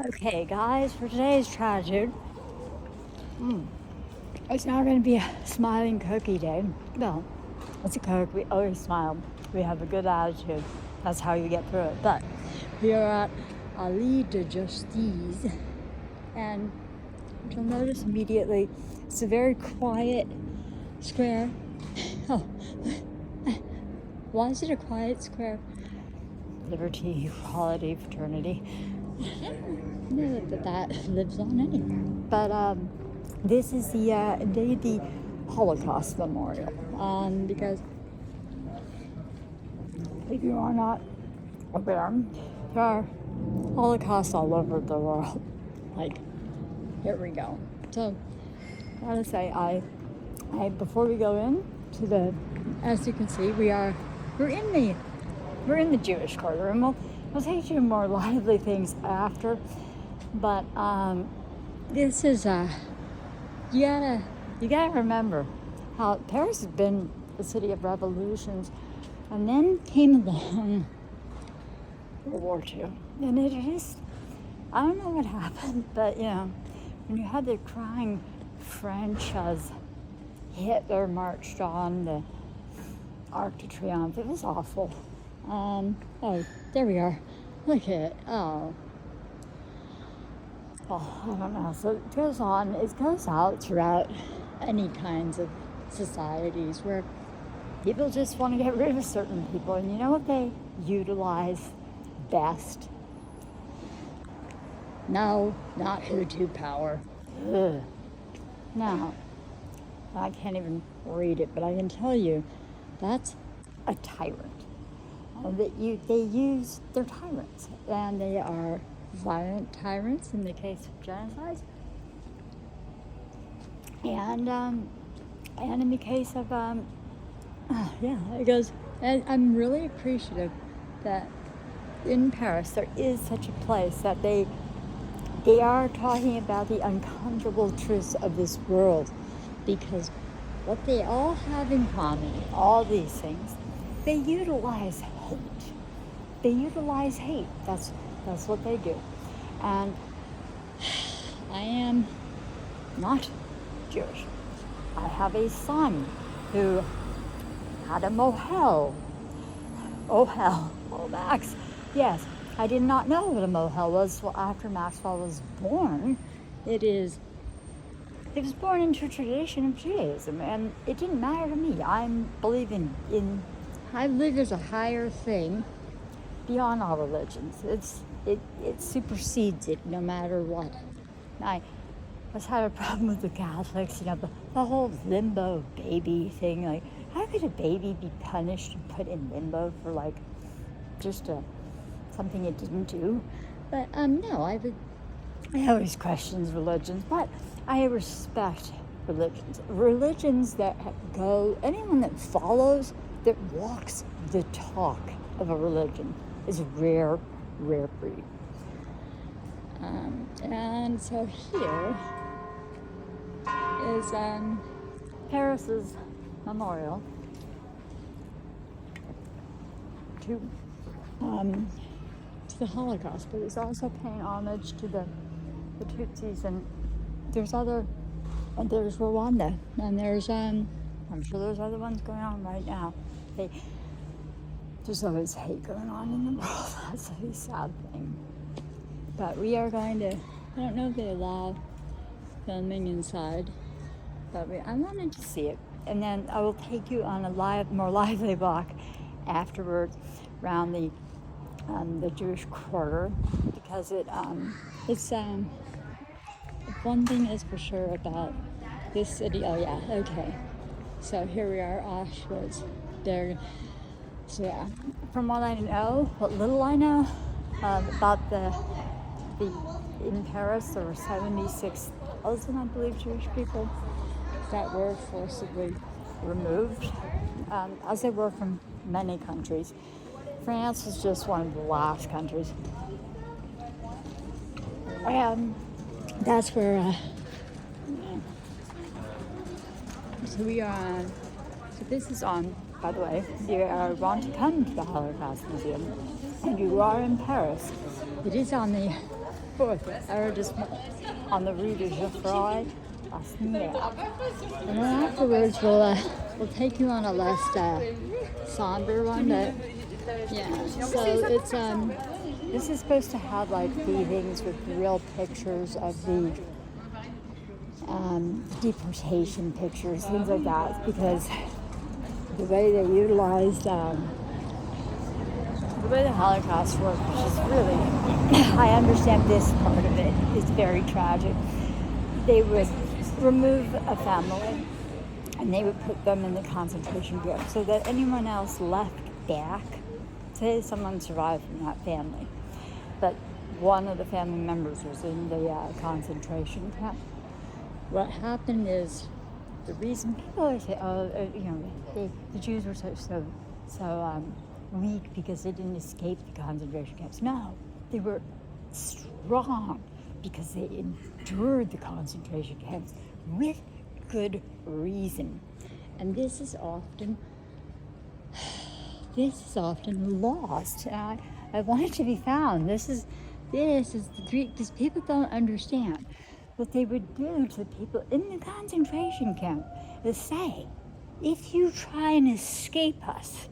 Okay, guys, for today's tragedy, it's not going to be a smiling cookie day. Well, it's a Coke. We always smile. We have a good attitude. That's how you get through it. But we are at Ali de Justice, and you'll notice immediately it's a very quiet square. Oh, why is it a quiet square? Liberty, equality, fraternity. I don't know that lives on anywhere. But this is the Holocaust Memorial. Because if you are not aware, there are Holocausts all over the world. Like, here we go. So, I want to say, I before we go in to the, as you can see, we're in the Jewish quarter, and we'll take you more lively things after. But this is you gotta remember how Paris has been the city of revolutions, and then came along World War II, and it just, I don't know what happened, but when you had the crying French as Hitler marched on the Arc de Triomphe, it was awful. Oh, there we are. Look at it. Oh, I don't know. So it goes on. It goes out throughout any kinds of societies where people just want to get rid of certain people. And you know what they utilize best? No, not Hutu power. Ugh. No, I can't even read it, but I can tell you that's a tyrant. They're tyrants, and they are violent tyrants in the case of genocide, and in the case of it goes. And I'm really appreciative that in Paris there is such a place that they are talking about the uncomfortable truths of this world, because what they all have in common, all these things, they utilize hate. They utilize hate. That's what they do. And I am not Jewish. I have a son who had a mohel. Oh hell. Oh, Max. Yes, I did not know what a mohel was. Well, after Maxwell was born, it was born into a tradition of Judaism, and it didn't matter to me. I'm believing I believe there's a higher thing beyond all religions. It supersedes it no matter what. I just had a problem with the Catholics, the whole limbo baby thing. Like, how could a baby be punished and put in limbo for just something it didn't do? But no, I always question religions, but I respect religions. Religions that anyone that follows, that walks the talk of a religion is a rare breed. And so here is Paris's memorial to the Holocaust, but it's also paying homage to the Tutsis, and there's Rwanda, and there's I'm sure there's other ones going on right now. There's always hate going on in the world. That's a sad thing. But we are going to, I don't know if they allow filming inside, but I wanted to see it. And then I will take you on a more lively walk afterwards around the Jewish quarter, because it's one thing is for sure about this city. Oh yeah, okay. So here we are, Auschwitz. There. So yeah, from what little I know about in Paris, there were 76,000, I believe, Jewish people that were forcibly removed, as they were from many countries. France was just one of the last countries. And that's where, so we are on, so this is on, by the way, if you want to come to the Holocaust Museum and you are in Paris, it is on the forth. I just on the Rue de Geoffroy. And then afterwards, we'll take you on a less somber one. But yeah, so it's this is supposed to have like things with real pictures of the deportation pictures, things like that, because the way they utilized the way the Holocaust worked, which is really, I understand this part of it is very tragic. They would remove a family and they would put them in the concentration camp so that anyone else left back, say someone survived from that family, but one of the family members was in the concentration camp. What happened is, the reason people are saying, the Jews were so weak because they didn't escape the concentration camps. No, they were strong because they endured the concentration camps with good reason. And this is often lost. And I want it to be found. This is because people don't understand. What they would do to people in the concentration camp is say, if you try and escape us,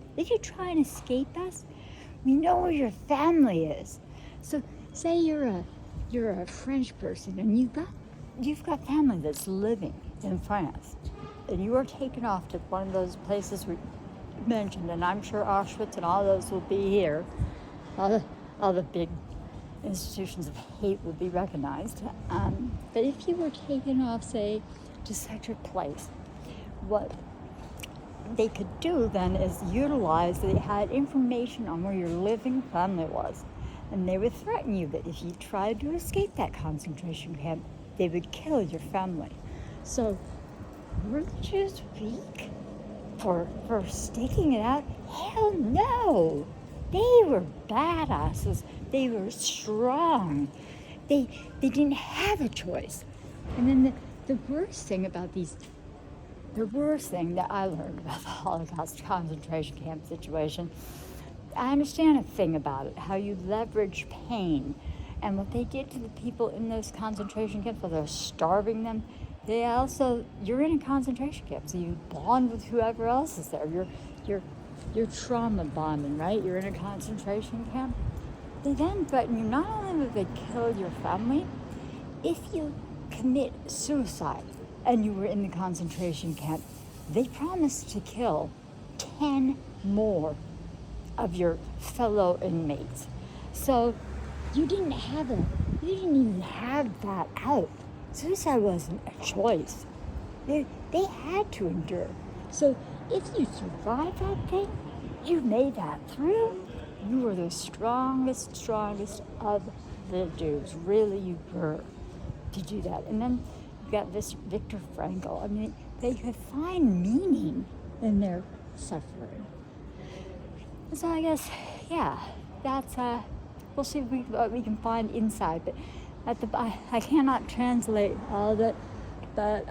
we know where your family is. So say you're a French person and you've got family that's living in France, and you are taken off to one of those places we mentioned, and I'm sure Auschwitz and all those will be here. All the big institutions of hate will be recognized. But if you were taken off, say, to such a place, what they could do then is utilize, they had information on where your living family was. And they would threaten you that if you tried to escape that concentration camp, they would kill your family. So, were the Jews weak for sticking it out? Hell no! They were badasses. They were strong. They didn't have a choice. And then the worst thing that I learned about the Holocaust concentration camp situation, I understand a thing about it, how you leverage pain. And what they did to the people in those concentration camps, while they're starving them, you're in a concentration camp, so you bond with whoever else is there. You're trauma bonding, right? You're in a concentration camp. They then threaten you, not only will they kill your family, if you commit suicide and you were in the concentration camp, they promised to kill 10 more of your fellow inmates. So you didn't even have that out. Suicide wasn't a choice. They had to endure. So if you survived that thing, you made that through. You were the strongest of the Jews. Really, you were, to do that. And then you got this Viktor Frankl. I mean, they could find meaning in their suffering. So I guess, yeah, that's we'll see what we can find inside. But I cannot translate all of it. But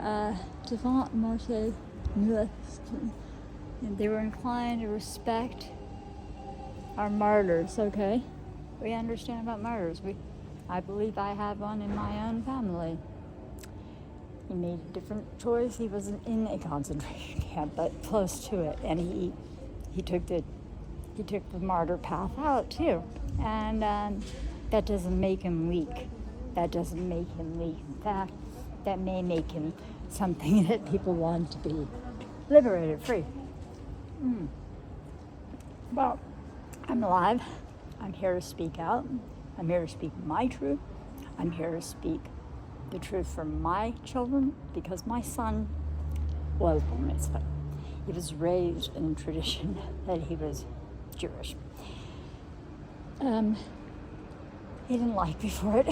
devant morte nuestra, and they were inclined to respect our martyrs. Okay, we understand about martyrs. I believe I have one in my own family. He made a different choice. He wasn't in a concentration camp, but close to it, and he took the martyr path out too. And that doesn't make him weak. In fact, that may make him something that people want to be liberated, free. Well, I'm alive. I'm here to speak out. I'm here to speak my truth. I'm here to speak the truth for my children, because my son was bar mitzvah. He was raised in a tradition that he was Jewish. He didn't like me for it.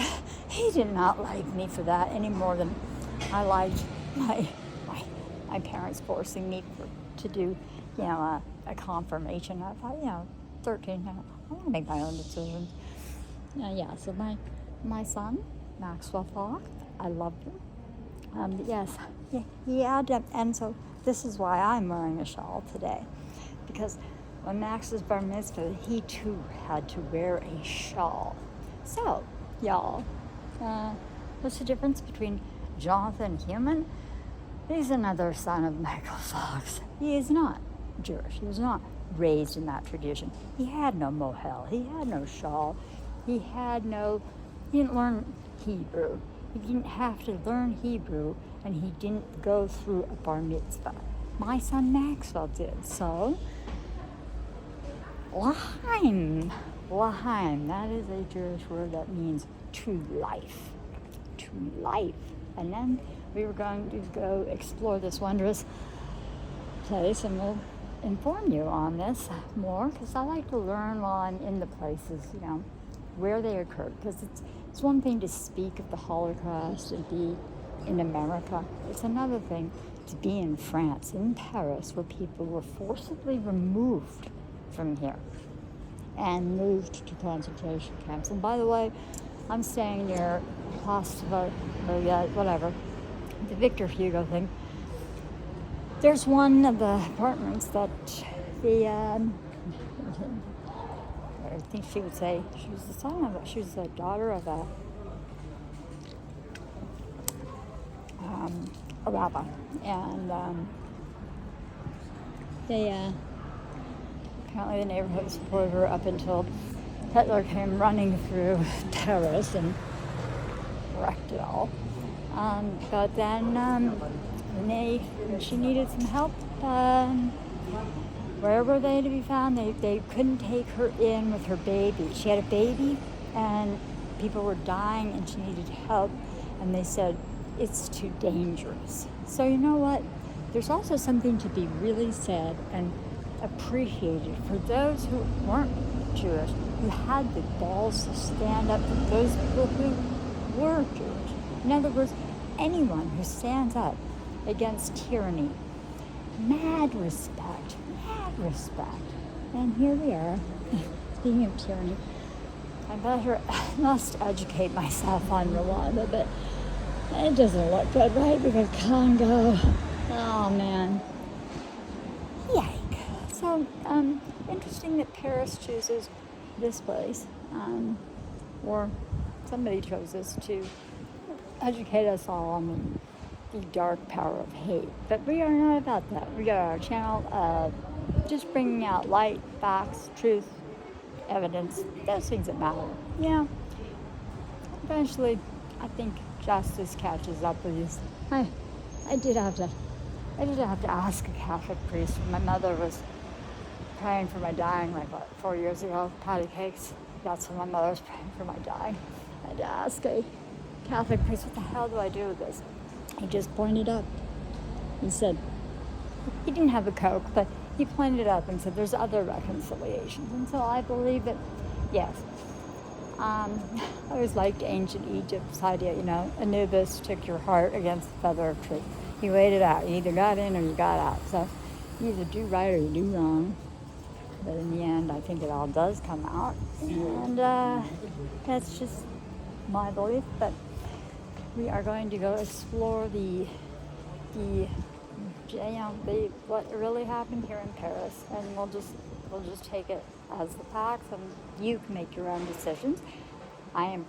He did not like me for that any more than I liked my parents forcing me to do, a confirmation. I thought, 13, I want to make my own decisions. So my son, Maxwell Falk, I loved him. Yes, he had to, and so this is why I'm wearing a shawl today, because when Max was bar mitzvah, he too had to wear a shawl. So, y'all, what's the difference between Jonathan Human? He's another son of Michael Fox. He is not Jewish. He was not raised in that tradition. He had no mohel. He had no shawl. He didn't learn Hebrew. He didn't have to learn Hebrew, and he didn't go through a bar mitzvah. My son Maxwell did. So, L'chaim, that is a Jewish word that means to life. To life. And then we were going to go explore this wondrous place, and we'll inform you on this more, because I like to learn while I'm in the places, where they occurred. Because it's one thing to speak of the Holocaust and be in America. It's another thing to be in France, in Paris, where people were forcibly removed from here and moved to concentration camps. And by the way, I'm staying near Place whatever, the Victor Hugo thing. There's one of the apartments that I think she would say she was the daughter of a rabbi, and apparently the neighborhood supported her up until Hitler came running through Paris and wrecked it all. But then when she needed some help, where were they to be found? They couldn't take her in with her baby. She had a baby, and people were dying, and she needed help, and they said, it's too dangerous. So you know what? There's also something to be really said and appreciated for those who weren't Jewish, who had the balls to stand up for those people who were Jewish. In other words, anyone who stands up against tyranny. Mad respect. And here we are, speaking of tyranny. I must educate myself on Rwanda, but it doesn't look good, right? Because Congo, oh man. Yike. So, interesting that Paris chooses this place, or somebody chose this to educate us all on the dark power of hate. But we are not about that. We got our channel of just bringing out light, facts, truth, evidence, those things that matter. Eventually, I think justice catches up with you. I did have to ask a Catholic priest. My mother was praying for my dying, 4 years ago, patty cakes. That's when my mother was praying for my dying. I had to ask a Catholic priest, what the hell do I do with this? He just pointed up. He said, he didn't have a Coke, but he pointed up and said, there's other reconciliations. And so I believe that, yes. I always liked ancient Egypt's idea, Anubis took your heart against the feather of truth. You weighed it out. You either got in or you got out. So you either do right or you do wrong. But in the end, I think it all does come out. And that's just my belief. But we are going to go explore what really happened here in Paris, and we'll just take it as the facts, and you can make your own decisions. I am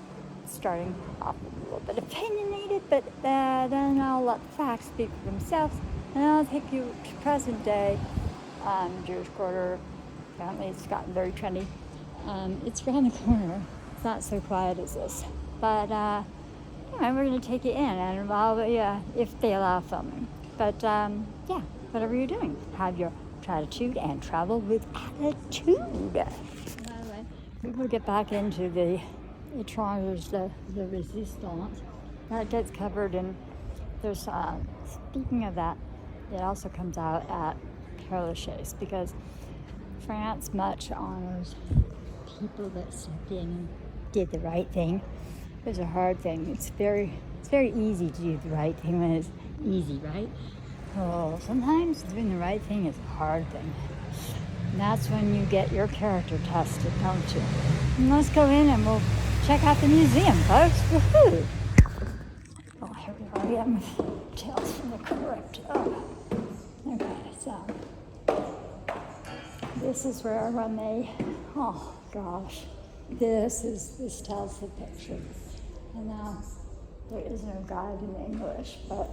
starting off a little bit opinionated, but then I'll let the facts speak for themselves, and I'll take you to present day. Jewish Quarter, apparently it's gotten very trendy. It's around the corner. It's not so quiet as this, but we're going to take you in, and if they allow filming. But whatever you're doing, have your gratitude and travel with attitude. By the way, we will get back into the étranges de résistance. That gets covered in, there's, speaking of that, it also comes out at Père Lachaise, because France much honors people that stepped in and did the right thing. It was a hard thing. It's very easy to do the right thing when it's easy, right? Oh, sometimes doing the right thing is a hard thing. And that's when you get your character tested, don't you? And let's go in and we'll check out the museum, folks. Woohoo! Oh, here we are again with Tales from the Crypt. Oh. Okay, so this is where when they, oh gosh, this tells the picture. And there is no guide in English, but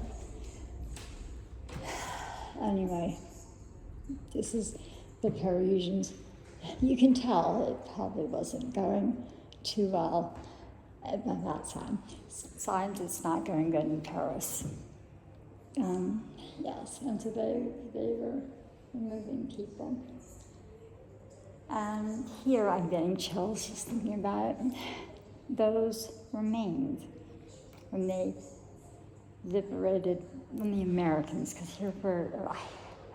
anyway, this is the Parisians. You can tell it probably wasn't going too well at that time. Signs it's not going good in Paris. Yes, and so they were removing people. And here I'm getting chills just thinking about those remains when they liberated, when the Americans, because here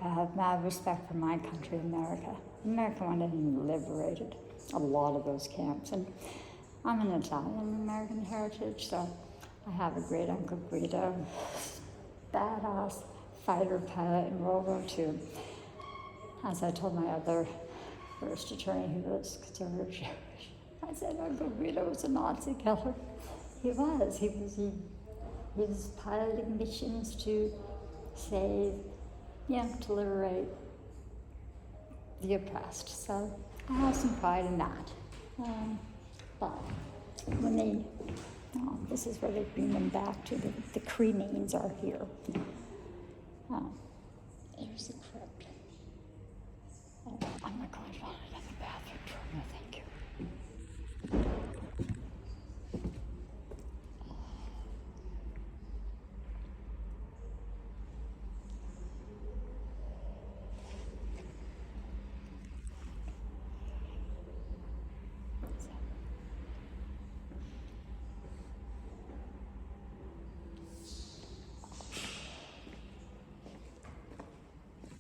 I have mad respect for my country, America. America wanted and liberated a lot of those camps. And I'm an Italian American heritage, so I have a great uncle Guido, badass fighter pilot in World War II. As I told my other first attorney who was conservative Jewish, I said Uncle Guido was a Nazi killer. He was. He was piloting missions to save, to liberate the oppressed. So I have some pride in that. But when this is where they bring them back to, the cremains are here. There's the crypt. I'm not going to run it in the bathroom. No, thank you.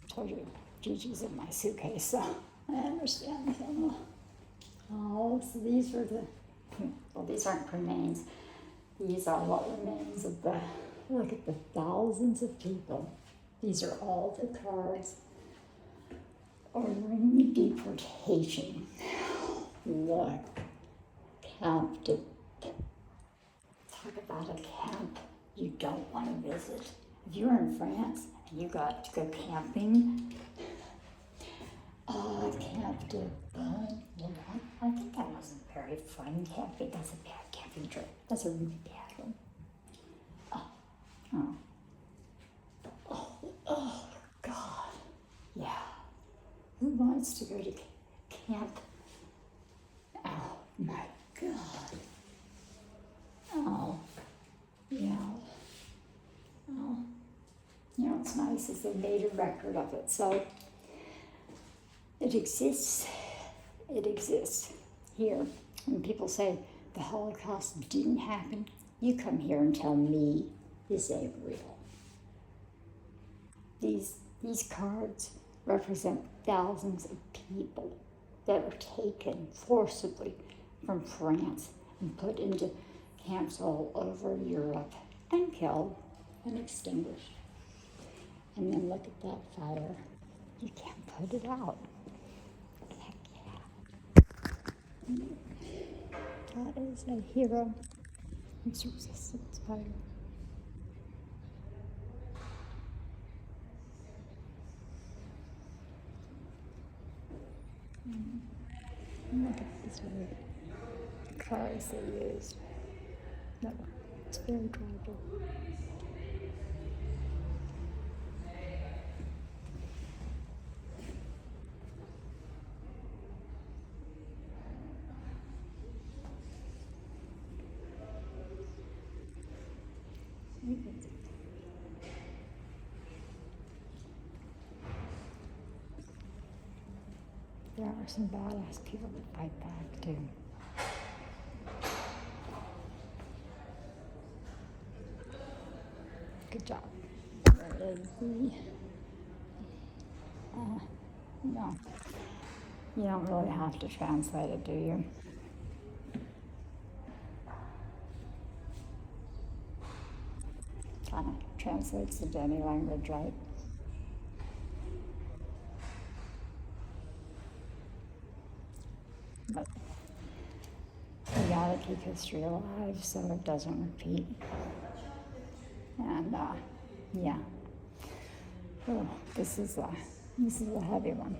Told you, Gigi's in my suitcase, so I understand. So these were these aren't remains. These are what remains of look at the thousands of people. These are all the cards ordering deportation. What camp talk about a camp you don't want to visit. If you're in France and you got to go camping, Camp de Bon. I think that wasn't very fun camping. That's a bad camping trip. That's a really bad one. Oh, God. Yeah. Who wants to go to camp? Oh, my God. Oh, yeah. Oh. What's nice is they made a record of it. So it exists. It exists here. When people say the Holocaust didn't happen, you come here and tell me this ain't real. These cards represent thousands of people that were taken forcibly from France and put into camps all over Europe and killed and extinguished. And then look at that fire. You can't put it out. Heck yeah. That is a hero who's resistance fighter. Look at these cars they used. No, it's very tragic. There are some badass people that fight back too. Good job. Where is the? No, you don't really have to translate it, do you? Kind of translates into any language, right? But we gotta keep history alive so it doesn't repeat. And yeah. Oh, this is a heavy one.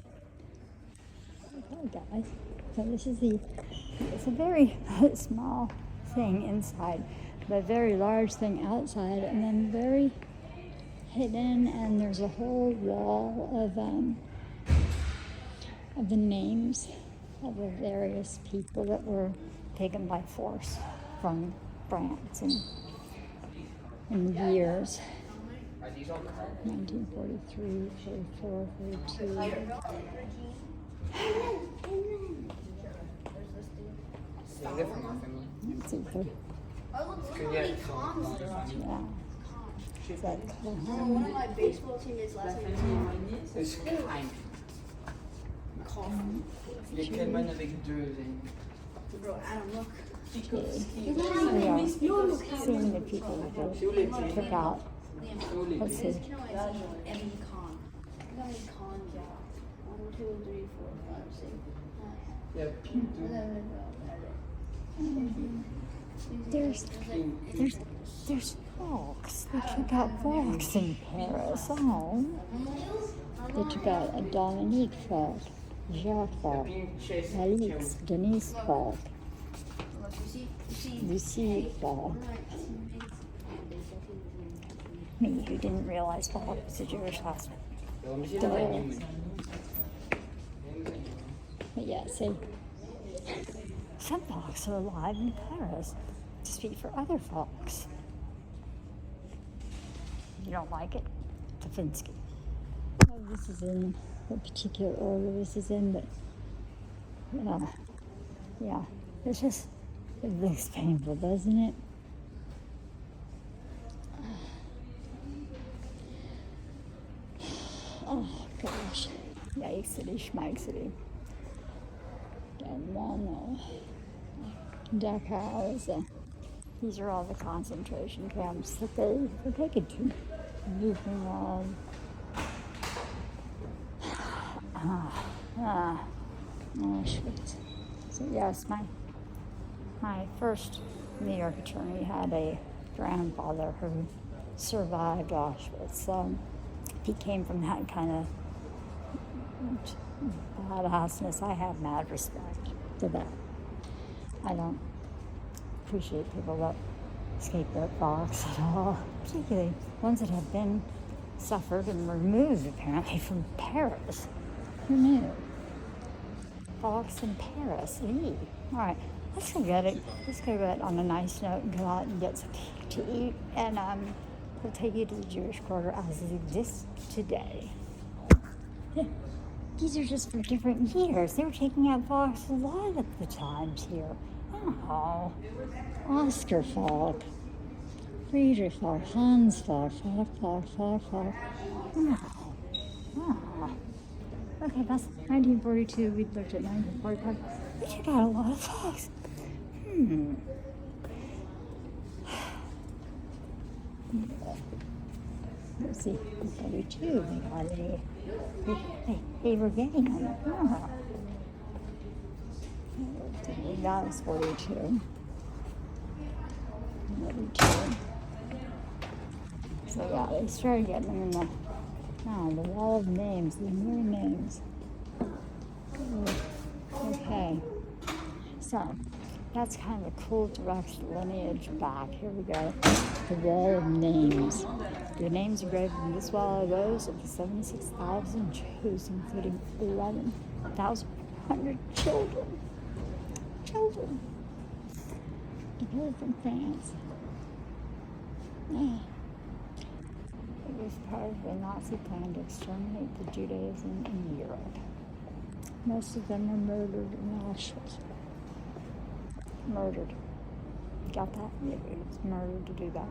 Okay, guys. So this is it's a very small thing inside, but very large thing outside, and then very hidden. And there's a whole wall of the names of the various people that were taken by force from France in the years 1943, 44, 42. Let's see, yeah. Is that one of my baseball teammates last night. Bro, Adam, look. Seeing the people that took out. Let's see. Evan Khan. How many Khans are? 1, 2, 3, 4, 5, 6. There's folks. They took out folks in Paris. Oh. They took out Dominique Falk, Jacques Falk, Alix, Denise Falk, Lucie Falk. Me, who didn't realize Falk was a Jewish husband. But yeah, see, some folks are alive in Paris to speak for other folks. You don't like it? Kavinsky. Oh, this is in what particular order this is in, but yeah, it's just, it looks painful, doesn't it? Oh gosh, yikesity, schmikesity. And Mono, Dachau is these are all the concentration camps that they were taken to. Buchenwald. Auschwitz. So yes, my first New York attorney had a grandfather who survived Auschwitz. So he came from that kind of badassness. I have mad respect for that. I don't appreciate people that scapegoat folks at all, particularly ones that have been suffered and removed apparently from Paris. Who knew? Folks in Paris. Eee. All right, let's go get it. Let's go get on a nice note and go out and get something to eat, and we'll take you to the Jewish quarter as it exists today. Yeah. These are just for different years. They were taking out Falks a lot of the times here. Oh, Oscar Falk, Friedrich Falk, Hans Falk, Falk. Oh. Okay, that's 1942. We looked at 1945. We took out a lot of Falks. Let's see, 42. We got a. They were getting on it. Oh. That was 42. 42. So yeah, they started getting them in the wall of names, the new names. Okay. So that's kind of a cool direct lineage back. Here we go. The wall of names. The names engraved in this wall are those of the 76,000 Jews, including 11,100 children. Deported from France. It was part of a Nazi plan to exterminate the Judaism in Europe. Most of them were murdered in Auschwitz. Murdered. Got that? It was murdered to do that.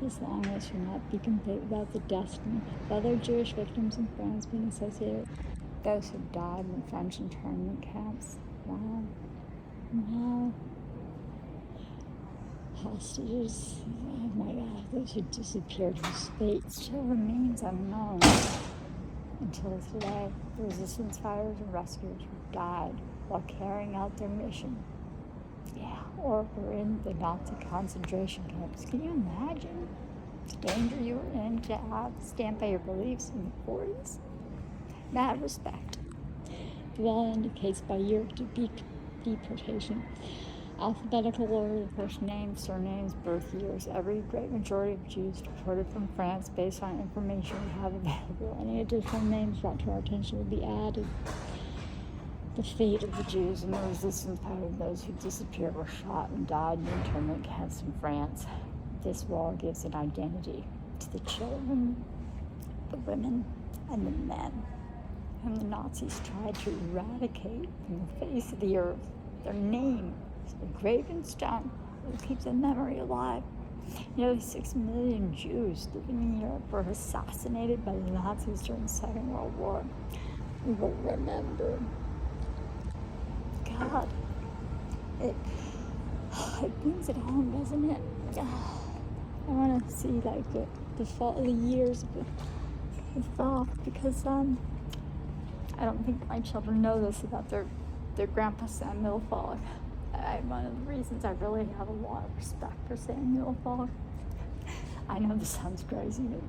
As long as you're not be complete without the destiny of other Jewish victims in France being associated with those who died in French internment camps. Wow. Hostages. Oh my God. Those who disappeared whose fate still remains unknown. Until today, the resistance fighters and rescuers who died while carrying out their mission. Yeah, or were in the Nazi concentration camps. Can you imagine the danger you were in to have to stand by your beliefs in the 40s? Mad respect. The wall indicates by year to be deportation. Alphabetical order of first names, surnames, birth years. Every great majority of Jews deported from France based on information we have available. Any additional names brought to our attention will be added. The fate of the Jews and the resistance party of those who disappeared, were shot, and died in internment camps in France. This wall gives an identity to the children, the women, and the men whom the Nazis tried to eradicate from the face of the earth. Their name is engraved in stone that keeps their memory alive. Nearly 6 million Jews living in Europe were assassinated by the Nazis during the Second World War. We will remember. God, it brings it home, doesn't it? I want to see like the years of the fall, because I don't think my children know this about their grandpa Samuel Falk. One of the reasons I really have a lot of respect for Samuel Falk. I know this sounds crazy, but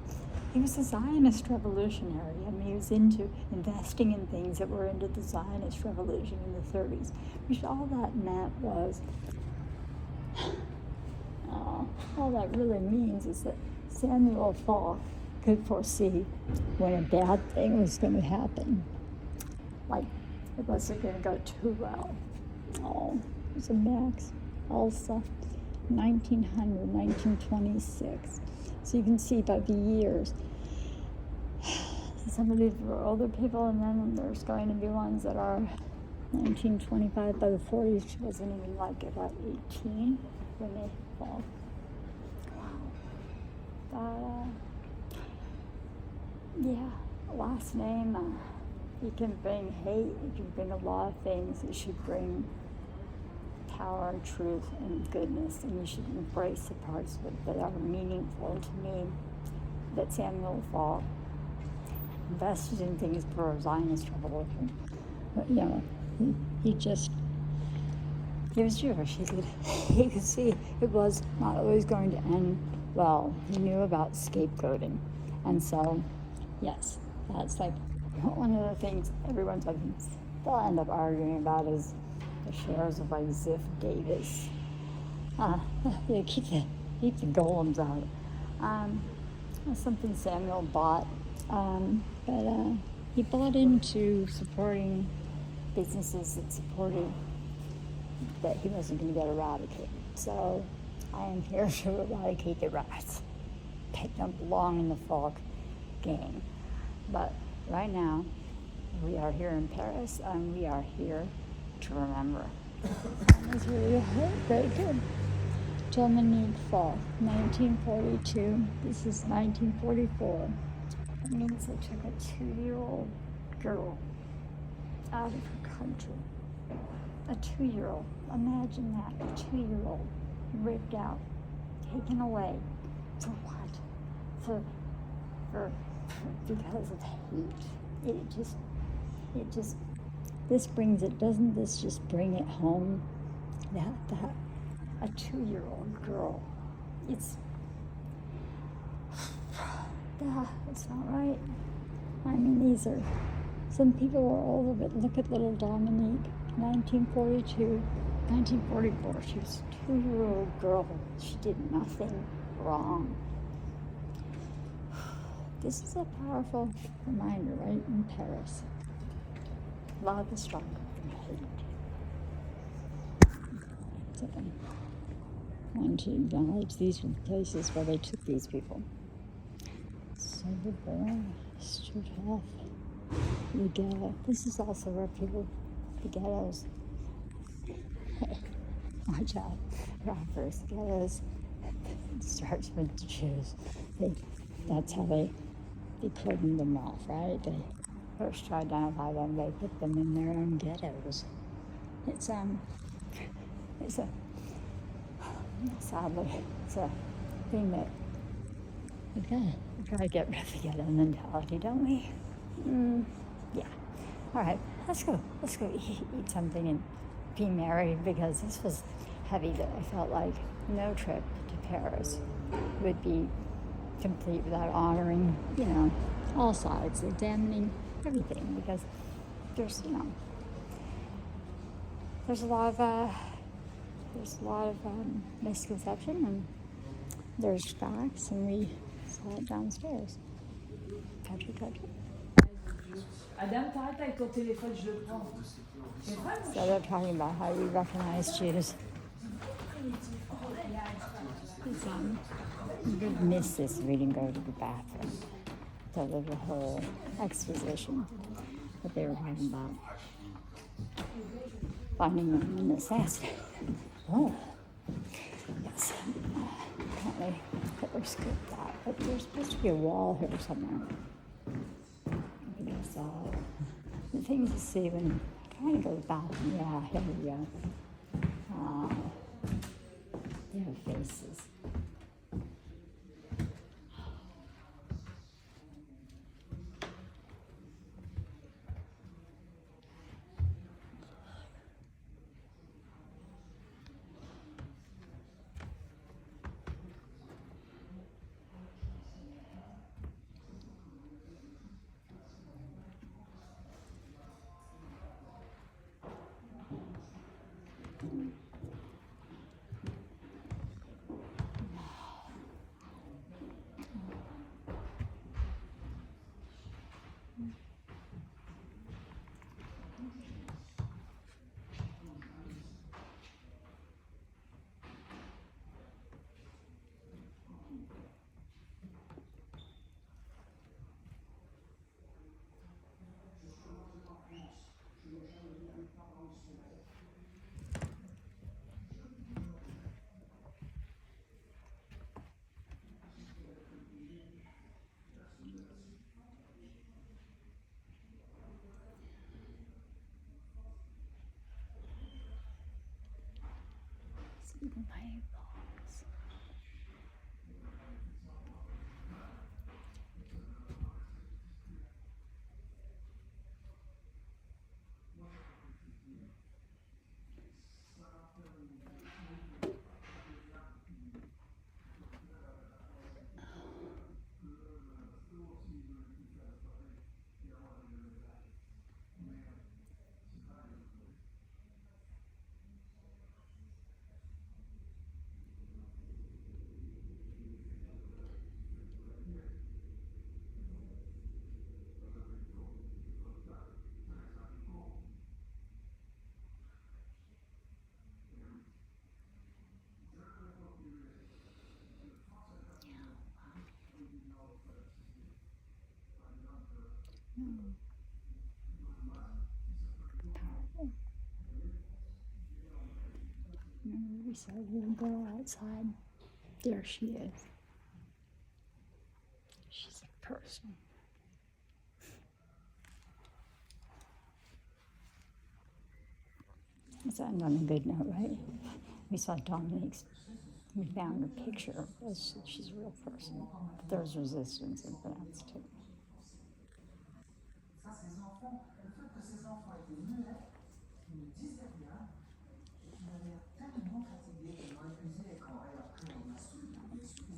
he was a Zionist revolutionary. I mean, he was into investing in things that were into the Zionist revolution in the 30s, which all that meant was, all that really means is that Samuel Falk could foresee when a bad thing was going to happen. Like, it wasn't going to go too well. It was a Max Elsa, 1900, 1926. So you can see by the years. Some of these were older people, and then there's going to be ones that are 1925. By the 40s, she wasn't even like about 18 when they fall. Wow. Last name. You can bring hate. You can bring a lot of things. It should bring power and truth and goodness, and you should embrace the parts of it that are meaningful to me. That Samuel Falk invested in things for a Zionist revolution. But, he was Jewish. He could see it was not always going to end well. He knew about scapegoating. And so, yes, that's like one of the things everyone's like, they'll end up arguing about is the shares of like Ziff Davis. Keep the golems out. That's something Samuel bought. But he bought into supporting businesses that supported that he wasn't going to get eradicated. So I am here to eradicate the rats. They don't belong in the Falk gang. But right now, we are here in Paris, and we are here to remember. That was really very good. Dominique Falk, 1942. This is 1944. That means they took a 2-year-old girl out of her country. A 2-year-old. Imagine that. A 2-year-old ripped out, taken away. For what? For because of hate. It just this brings it, doesn't this just bring it home? That a 2-year-old girl. It's not right. I mean, some people were older, but look at little Dominique, 1942, 1944. She was a 2-year-old girl. She did nothing wrong. This is a powerful reminder, right, in Paris. Love is stronger than hate. So I want to acknowledge these are the places where they took these people. Soberborn, Struthof, the ghetto. This is also where the ghettos, watch out, robbers, ghettos, starts with the Jews. That's how they cordoned them off, right? They first tried to identify them, they put them in their own ghettos. Sadly, it's a thing that we gotta get rid of the ghetto mentality, don't we? Yeah. All right, let's go eat something and be merry, because this was heavy. That I felt like no trip to Paris would be complete without honoring, all sides, examining everything, because there's, there's a lot of misconception, and there's facts, and we saw it downstairs. Touch it, touch it. Adam, t'arrêtes avec ton téléphone, je le prends. So they're talking about how we recognize Jews. You would miss this if we didn't go to the bathroom. So there's a whole exposition that they were talking about finding them in the sand. Oh, yes. Apparently Hitler scooped that, but there's supposed to be a wall here somewhere. So the things you see when trying to go to the bathroom. Yeah, here we go. Their faces. My balls. Powerful. Remember we saw a little girl outside. There she is. She's a person. Let's end on a good note, right? We saw Dominique's. We found a picture. She's a real person. But there's resistance in France too.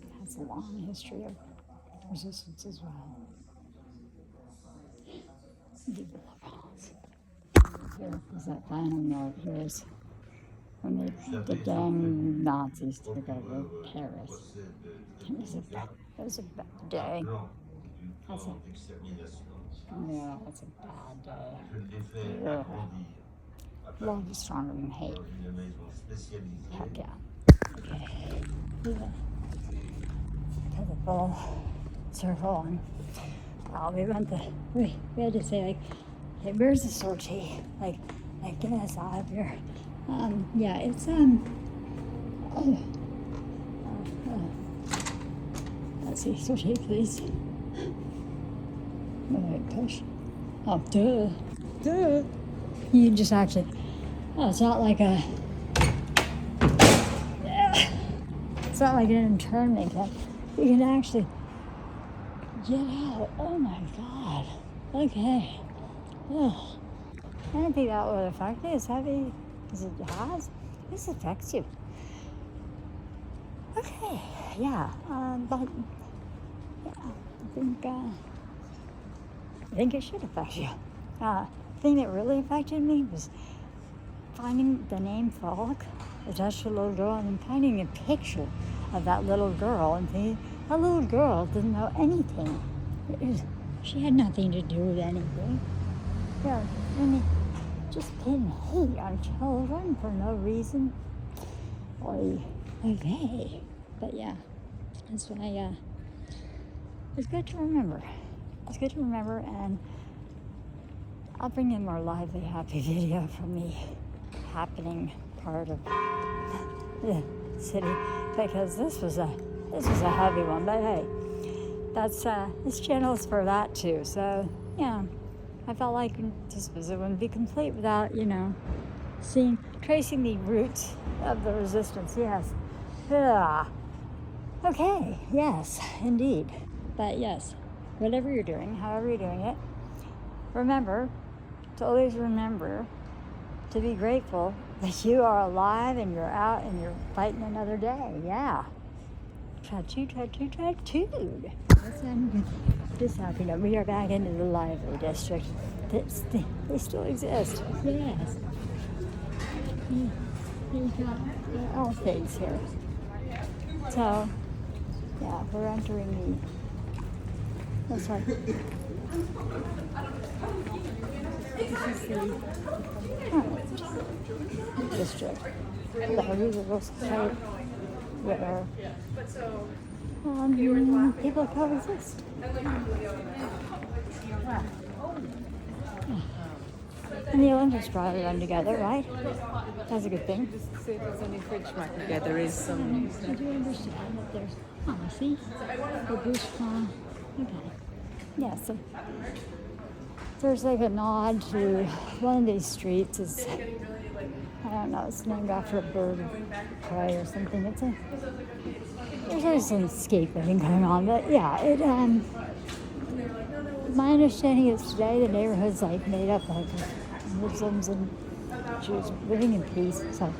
It has a long history of resistance as well. Vive la France. Here is that final note. Here's when the damn Nazis took over Paris. It was a bad day. That's a bad day. Yeah. Love is stronger than hate. Heck yeah. Okay. Yeah. To the full circle, and we had to say like, hey, where's the sortie? Like get us out of here. Yeah, it's let's see, sortie, please. Alright, push. Oh, duh. You just actually. Oh, it's not like a. It's not like an internment. You can actually get out. Oh my god. Okay. Oh. I don't think that would affect you as heavy as it has. This affects you. Okay. Yeah. But yeah, I think it should affect you. The thing that really affected me was finding the name Falk, attached to a little girl, and then finding a picture of that little girl and thinking, that little girl didn't know anything. She had nothing to do with anything. Yeah, and just pin hate on children for no reason. Oy, okay. But yeah, that's why it's good to remember. It's good to remember, and I'll bring in more lively, happy video from the happening part of the city, because this was a heavy one. But hey, that's this channel is for that too. So yeah, I felt like this visit wouldn't be complete without tracing the roots of the resistance. Yes. Yeah. Okay. Yes, indeed. But yes, whatever you're doing, however you're doing it, remember to always remember to be grateful that you are alive and you're out and you're fighting another day. Yeah. Gratitude. Let's end with this happy note. We are back into the lively district. They still exist. Yes. You've got all things here. So, yeah, we're entering that's right. This is the district. The usual site where people coexist. And the Olympics brought them together, right? That's a good thing. Just say there's any fridge market. Yeah, there is some. I do understand that there's, see, the Bushcon. Okay. Yeah, so there's like a nod to one of these streets is, I don't know, it's named after a bird of prey or something. There's always some scapegoating going on, but yeah, my understanding is today the neighborhood's like made up like Muslims and Jews living in peace. So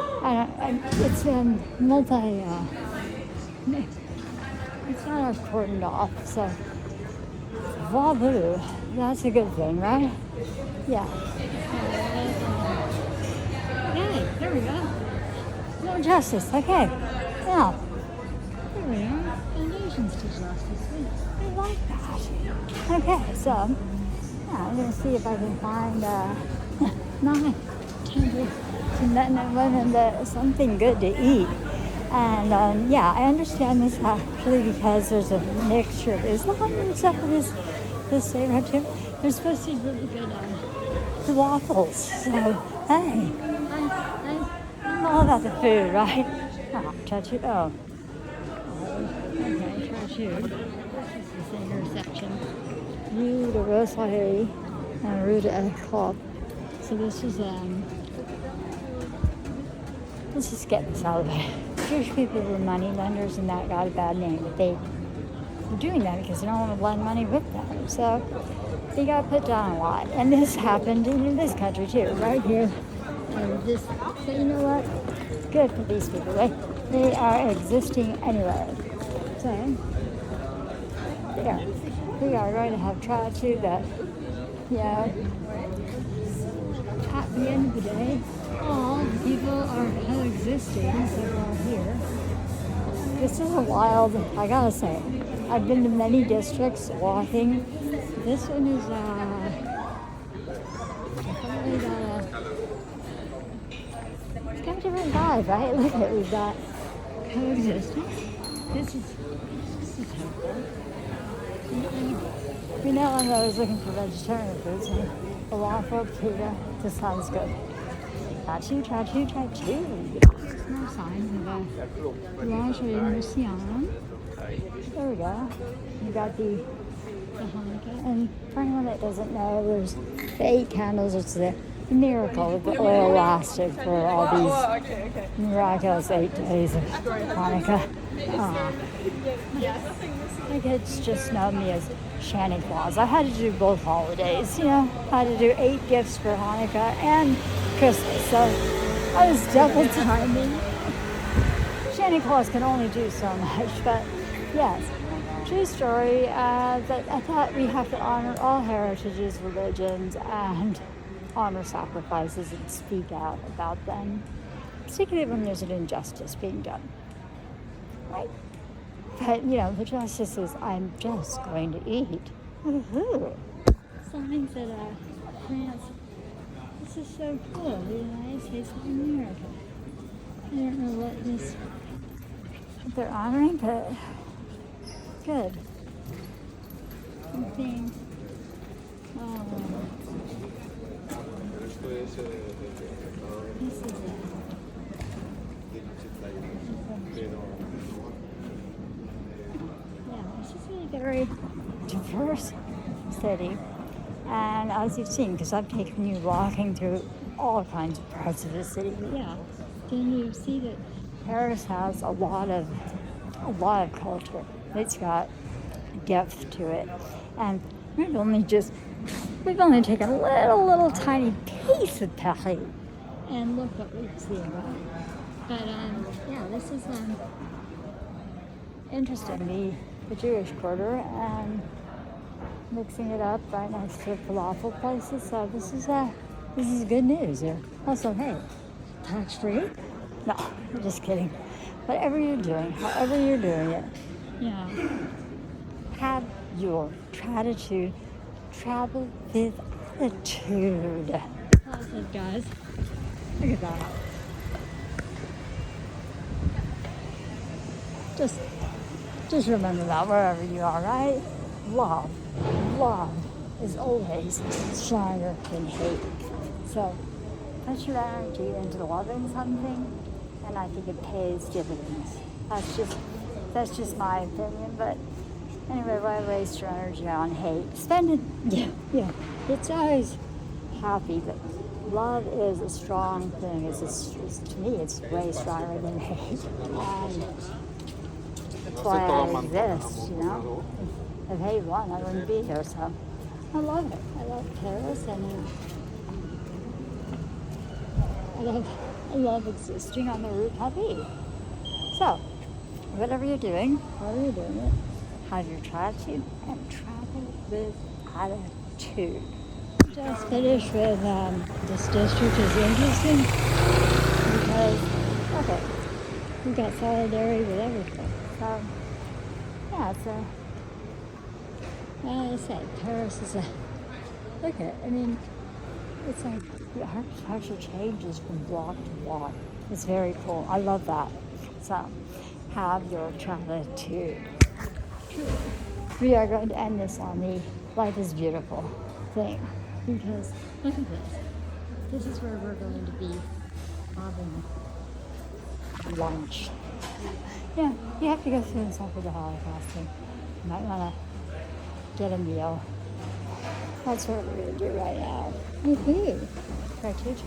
it's it's not cordoned off. So Wabu, that's a good thing, right? Yeah. Okay, there we go. No justice. Okay. Yeah. There we are. Foundations to justice. I like that. Okay, so yeah, I'm gonna see if I can find 9 to men and women something good to eat. And yeah, I understand this actually because there's a mixture of Islam and stuff in this neighborhood too. There's supposed to be really good waffles. So hey, I'm all about the food, right? Oh, tattoo. Oh, okay, tattoo. This is the intersection. Rue de Rosalie and Rue de Eclop. So this is let's just get this out of the way. Jewish people were money lenders, and that got a bad name. But they were doing that because they don't want to lend money with them. So they got put down a lot. And this happened in this country too, right here. And just so you know what? Good for these people, right? They are existing anyway. So there. We are going to have gratitude that, at the end of the day, all people are coexisting, so we're all here. This is a wild, I gotta say, I've been to many districts walking. This one is, it's got a different vibe, right? Look at it, we've got coexistence. This is helpful. You know, I'm always looking for vegetarian foods, and a waffle, pita, this sounds good. Tattoo. There's no signs of a Rajah. There we go. You got the Hanukkah. And for anyone that doesn't know, there's the 8 candles. It's the miracle that the oil lasted for all these miraculous 8 days of Hanukkah. My kids just know me as Santa Claus. I had to do both holidays, I had to do 8 gifts for Hanukkah and Christmas, so I was double timing. Santa Claus can only do so much, but yes, true story, that I thought we have to honor all heritages, religions, and honor sacrifices and speak out about them, particularly when there's an injustice being done, right? But, the justice is, I'm just going to eat. Woohoo! Signs that France, this is so cool, the United States of America. I don't know what they're honoring, but good. Something, this is it's just a very diverse city. And as you've seen, because I've taken you walking through all kinds of parts of the city, but then you see that Paris has a lot of culture. It's got depth to it, and we've only taken a little tiny piece of Paris, and look what we see about it. But this is interesting. The Jewish Quarter, and mixing it up right next to falafel places. So this is good news here. Also, hey, tax free? No, I'm just kidding. Whatever you're doing, however you're doing it, have your gratitude, travel with attitude. How's it, guys? Look at that. Just remember that wherever you are, right? Love is always stronger than hate. So put your energy into loving something, and I think it pays dividends. That's just my opinion. But anyway, why waste your energy on hate? Spend it. Yeah. It's always happy, but love is a strong thing. To me, it's way stronger than hate. And that's why I exist, If hate won, I wouldn't be here, so I love it. I love Paris, and I love existing on the Rue Pavée. So, whatever you're doing, it, have your gratitude and travel with attitude. Just finished with this district is interesting because, we've got solidarity with everything. So, I say, Paris is look at it. I mean, it's like the architecture changes from block to block. It's very cool. I love that. So, have your gratitude. We are going to end this on the life is beautiful thing. Because, look at this. This is where we're going to be having lunch. Yeah, you have to go through and suffer the Holocaust thing. You might want to get a meal. That's what we're going to do right now. Woohoo! Gratitude.